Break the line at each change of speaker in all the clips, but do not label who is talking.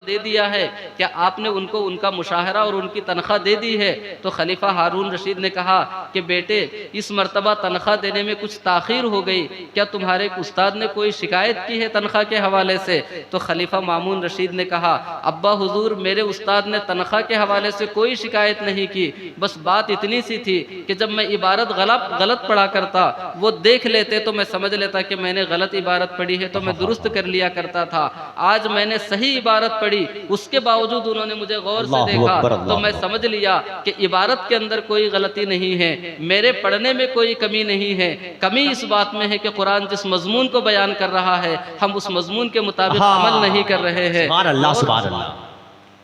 دے دیا ہے، کیا آپ نے ان کو ان کا مشاہرہ اور ان کی تنخواہ دے دی ہے؟ تو خلیفہ ہارون رشید نے کہا کہ بیٹے اس مرتبہ تنخواہ دینے میں کچھ تاخیر ہو گئی، کیا تمہارے ایک استاد نے کوئی شکایت کی ہے تنخواہ کے حوالے سے؟ تو خلیفہ مامون رشید نے کہا ابا حضور میرے استاد نے تنخواہ کے حوالے سے کوئی شکایت نہیں کی، بس بات اتنی سی تھی کہ جب میں عبارت غلط پڑھا کرتا وہ دیکھ لیتے تو میں سمجھ لیتا کہ میں نے غلط عبارت پڑھی ہے تو میں درست کر لیا کرتا تھا، آج میں نے صحیح عبارت پڑھی اس کے باوجود انہوں نے مجھے غور سے دیکھا تو میں سمجھ لیا کہ عبارت کے اندر کوئی غلطی نہیں ہے، میرے پڑھنے میں کوئی کمی نہیں ہے، کمی اس بات میں ہے کہ قرآن جس مضمون کو بیان کر رہا ہے ہم اس مضمون کے مطابق عمل نہیں کر رہے ہیں۔
سبحان اللہ سبحان اللہ۔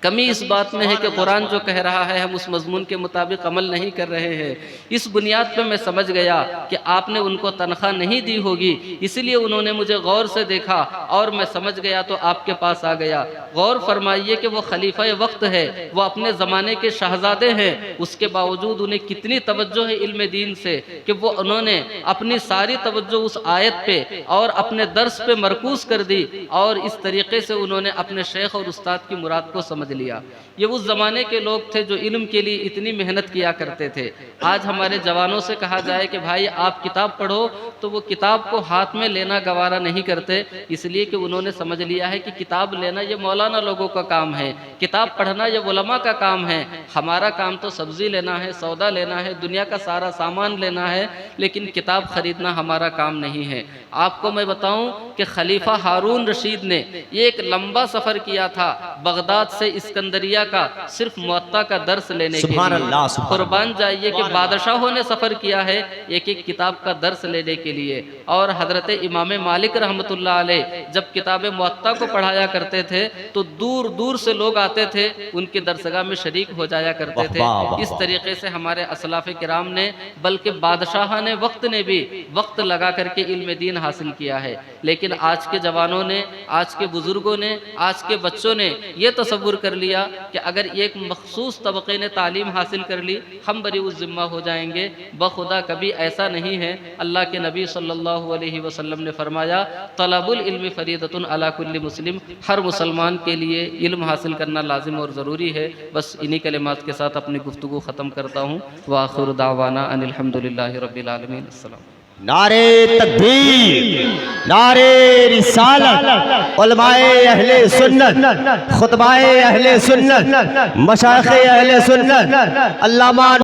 کمی اس بات میں ہے کہ قرآن جو کہہ رہا ہے ہم اس مضمون کے مطابق عمل نہیں کر رہے ہیں۔ اس بنیاد پہ میں سمجھ گیا کہ آپ نے ان کو تنخواہ نہیں دی ہوگی، اس لیے انہوں نے مجھے غور سے دیکھا اور میں سمجھ گیا تو آپ کے پاس آ گیا۔ غور فرمائیے کہ وہ خلیفہ وقت ہے، وہ اپنے زمانے کے شہزادے ہیں، اس کے باوجود انہیں کتنی توجہ ہے علم دین سے کہ وہ انہوں نے اپنی ساری توجہ اس آیت پہ اور اپنے درس پہ مرکوز کر دی اور اس طریقے سے انہوں نے اپنے شیخ اور استاد کی مراد کو سمجھ لیا۔ یہ اس زمانے کے لوگ تھے جو علم کے لیے اتنی محنت کیا کرتے تھے۔ آج ہمارے جوانوں سے کہا جائے کہ بھائی آپ کتاب پڑھو تو وہ کتاب کو ہاتھ میں لینا گوارا نہیں کرتے، اس لیے کہ انہوں نے سمجھ لیا ہے کہ کتاب لینا یہ مولانا لوگوں کا کام ہے، کتاب پڑھنا یہ علماء کا کام ہے، ہمارا کام تو سبزی لینا ہے، سودا لینا ہے، دنیا کا سارا سامان لینا ہے، لیکن کتاب خریدنا ہمارا کام نہیں ہے۔ آپ کو میں بتاؤں کہ خلیفہ ہارون رشید نے یہ ایک لمبا سفر کیا تھا بغداد سے اسکندریہ کا، صرف موطا کا درس لینے کے لیے۔ قربان جائیے کہ بادشاہوں نے سفر کیا ہے ایک ایک کتاب کا درس لینے کے لیے، اور حضرت امام مالک رحمۃ اللہ علیہ جب کتاب موطا کو پڑھایا کرتے تھے تو دور دور سے لوگ آتے تھے، ان کی درسگاہ میں شریک ہو جایا کرتے تھے۔ اس طریقے سے ہمارے اسلاف کرام نے بلکہ بادشاہان وقت نے بھی وقت لگا کر کے علم دین حاصل کیا ہے، لیکن آج کے جوانوں نے، آج کے بزرگوں نے، آج کے بچوں نے یہ تصور کر لیا کہ اگر ایک مخصوص طبقے نے تعلیم حاصل کر لی ہم بری الذمہ ہو جائیں گے۔ بخدا کبھی ایسا نہیں ہے۔ اللہ کے نبی صلی اللہ علیہ وسلم نے فرمایا طلب العلم فریضۃ علی کل مسلم، ہر مسلمان کے لیے علم حاصل کرنا لازم اور ضروری ہے۔ بس انہی کلمات کے ساتھ اپنی گفتگو ختم کرتا ہوں۔ وآخر دعوانا ان الحمدللہ رب العالمین۔ السلام۔
نعرے تکبیر، نعرے رسالت، علماء اہل سنت، خطباء اہل سنت، مشائخ اہل سنت، علامہ